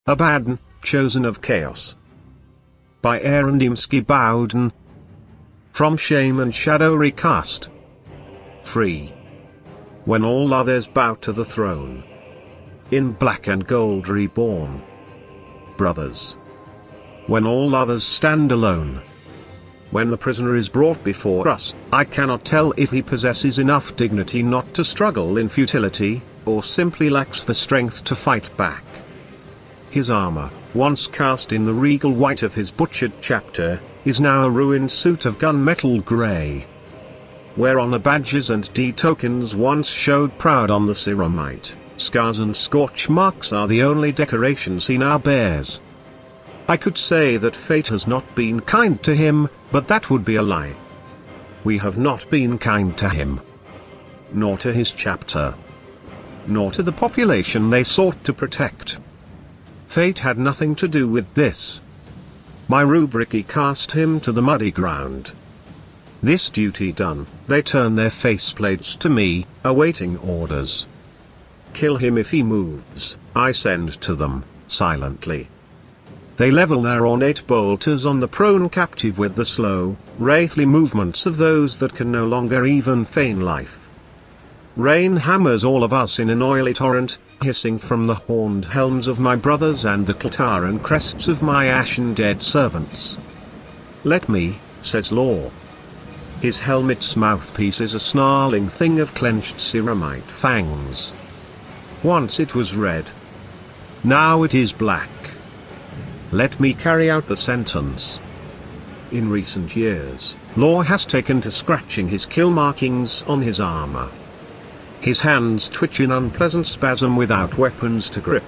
Abaddon, chosen of chaos. By Abaddon. From shame and shadow recast. Free. When all others bow to the throne. In black and gold reborn. Brothers. When all others stand alone. When the prisoner is brought before us, I cannot tell if he possesses enough dignity not to struggle in futility, or simply lacks the strength to fight back. His armor, once cast in the regal white of his butchered chapter, is now a ruined suit of gunmetal grey. Whereon the badges and D tokens once showed proud on the ceramite, scars and scorch marks are the only decorations he now bears. I could say that fate has not been kind to him, but that would be a lie. We have not been kind to him. Nor to his chapter. Nor to the population they sought to protect. Fate had nothing to do with this. My rubric cast him to the muddy ground. This duty done, they turn their faceplates to me, awaiting orders. Kill him if he moves, I send to them, silently. They level their ornate bolters on the prone captive with the slow, wraithly movements of those that can no longer even feign life. Rain hammers all of us in an oily torrent, hissing from the horned helms of my brothers and the Clitaran crests of my ashen dead servants. Let me, says Law. His helmet's mouthpiece is a snarling thing of clenched ceramite fangs. Once it was red. Now it is black. Let me carry out the sentence. In recent years, Law has taken to scratching his kill markings on his armor. His hands twitch in unpleasant spasm without weapons to grip.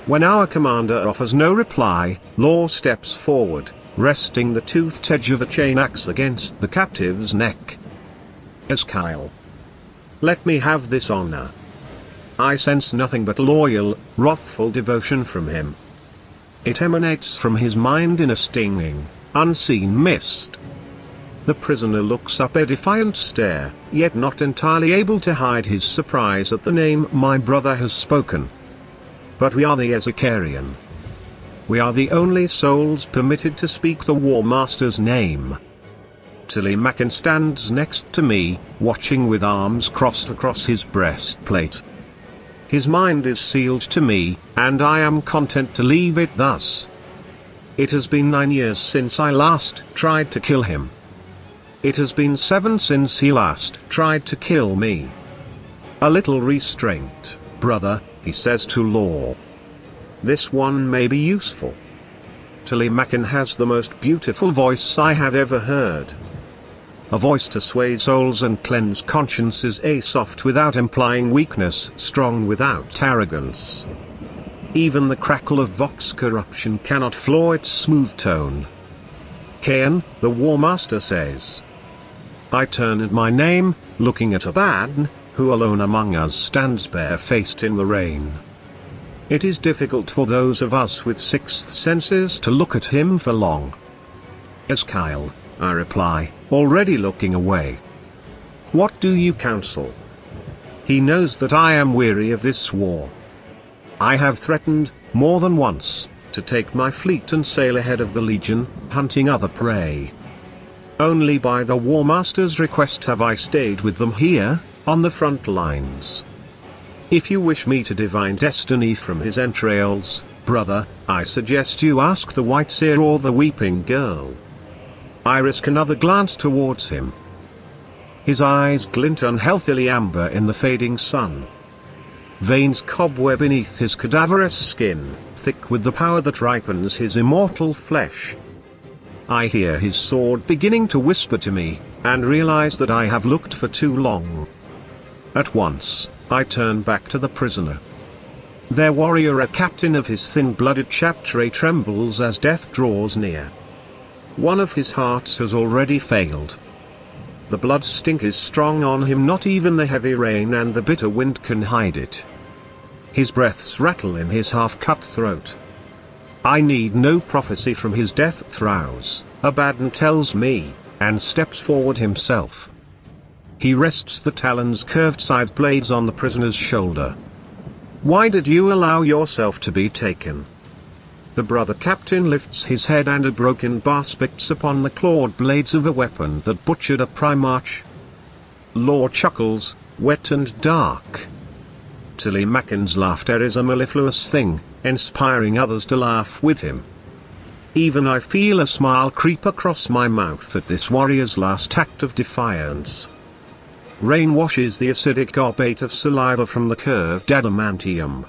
When our commander offers no reply, Law steps forward, resting the toothed edge of a chain axe against the captive's neck. Kyle. Let me have this honor. I sense nothing but loyal, wrathful devotion from him. It emanates from his mind in a stinging, unseen mist. The prisoner looks up a defiant stare, yet not entirely able to hide his surprise at the name my brother has spoken. But we are the Ezekarian. We are the only souls permitted to speak the War Master's name. Tilly Mackin stands next to me, watching with arms crossed across his breastplate. His mind is sealed to me, and I am content to leave it thus. It has been 9 years since I last tried to kill him. It has been 7 since he last tried to kill me. A little restraint, brother, he says to Law. This one may be useful. Tilly Mackin has the most beautiful voice I have ever heard. A voice to sway souls and cleanse consciences, a soft without implying weakness, strong without arrogance. Even the crackle of vox corruption cannot flaw its smooth tone. Cain, the War Master says. I turn at my name, looking at Abaddon, who alone among us stands barefaced in the rain. It is difficult for those of us with sixth senses to look at him for long. Kyle, I reply, already looking away. What do you counsel? He knows that I am weary of this war. I have threatened, more than once, to take my fleet and sail ahead of the Legion, hunting other prey. Only by the War Master's request have I stayed with them here, on the front lines. If you wish me to divine destiny from his entrails, brother, I suggest you ask the White Seer or the Weeping Girl. I risk another glance towards him. His eyes glint unhealthily amber in the fading sun. Veins cobweb beneath his cadaverous skin, thick with the power that ripens his immortal flesh. I hear his sword beginning to whisper to me, and realize that I have looked for too long. At once, I turn back to the prisoner. Their warrior, a captain of his thin-blooded chapter, trembles as death draws near. One of his hearts has already failed. The blood stink is strong on him, not even the heavy rain and the bitter wind can hide it. His breaths rattle in his half-cut throat. I need no prophecy from his death throes, Abaddon tells me, and steps forward himself. He rests the talons' curved scythe blades on the prisoner's shoulder. Why did you allow yourself to be taken? The brother captain lifts his head and a broken bar spits upon the clawed blades of a weapon that butchered a Primarch. Law chuckles, wet and dark. Tilly Macken's laughter is a mellifluous thing, inspiring others to laugh with him. Even I feel a smile creep across my mouth at this warrior's last act of defiance. Rain washes the acidic garbate of saliva from the curved adamantium.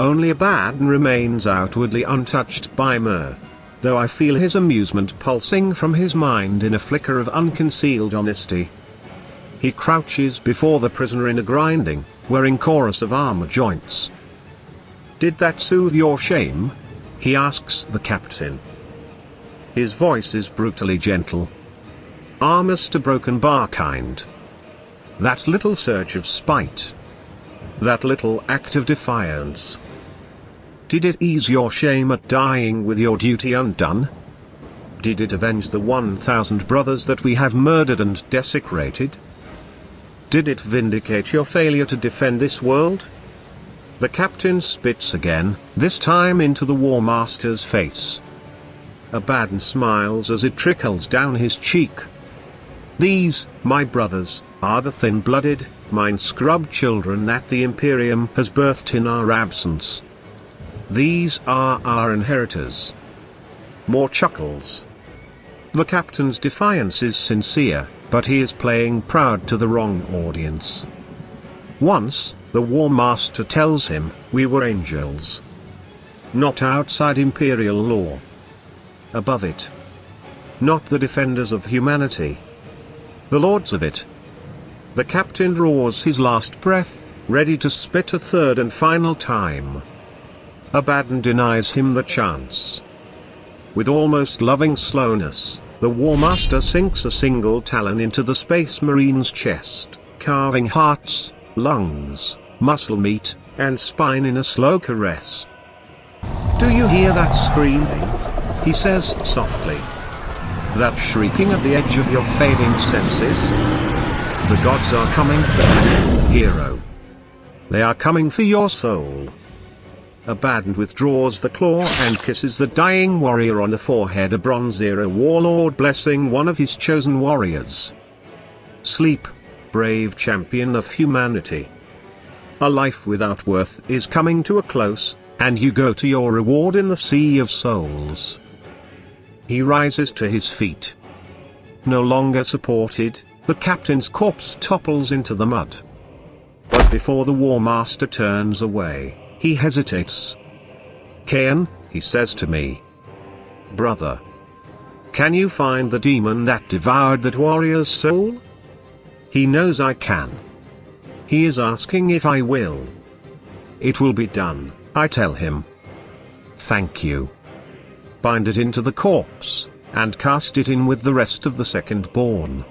Only Abaddon remains outwardly untouched by mirth, though I feel his amusement pulsing from his mind in a flicker of unconcealed honesty. He crouches before the prisoner in a grinding, wearing chorus of armor joints. "Did that soothe your shame?" he asks the captain. His voice is brutally gentle. Armor's to broken bar kind. That little surge of spite. That little act of defiance. Did it ease your shame at dying with your duty undone? Did it avenge the 1,000 brothers that we have murdered and desecrated? Did it vindicate your failure to defend this world? The captain spits again, this time into the War Master's face. Abaddon smiles as it trickles down his cheek. These, my brothers, are the thin-blooded, mind-scrubbed children that the Imperium has birthed in our absence. These are our inheritors. More chuckles. The captain's defiance is sincere, but he is playing proud to the wrong audience. Once, the War Master tells him, we were angels. Not outside Imperial law. Above it. Not the defenders of humanity. The lords of it. The captain draws his last breath, ready to spit a third and final time. Abaddon denies him the chance. With almost loving slowness, the War Master sinks a single talon into the Space Marine's chest, carving hearts, lungs, muscle meat, and spine in a slow caress. "Do you hear that screaming?" he says softly. "That shrieking at the edge of your fading senses? The gods are coming for you, hero. They are coming for your soul." Abaddon withdraws the claw and kisses the dying warrior on the forehead, a Bronze-era warlord blessing one of his chosen warriors. "Sleep, brave champion of humanity. A life without worth is coming to a close, and you go to your reward in the Sea of Souls." He rises to his feet. No longer supported, the captain's corpse topples into the mud. But before the War Master turns away, he hesitates. "Cain," he says to me. "Brother. Can you find the demon that devoured that warrior's soul?" He knows I can. He is asking if I will. "It will be done," I tell him. "Thank you." Bind it into the corpse, and cast it in with the rest of the second born.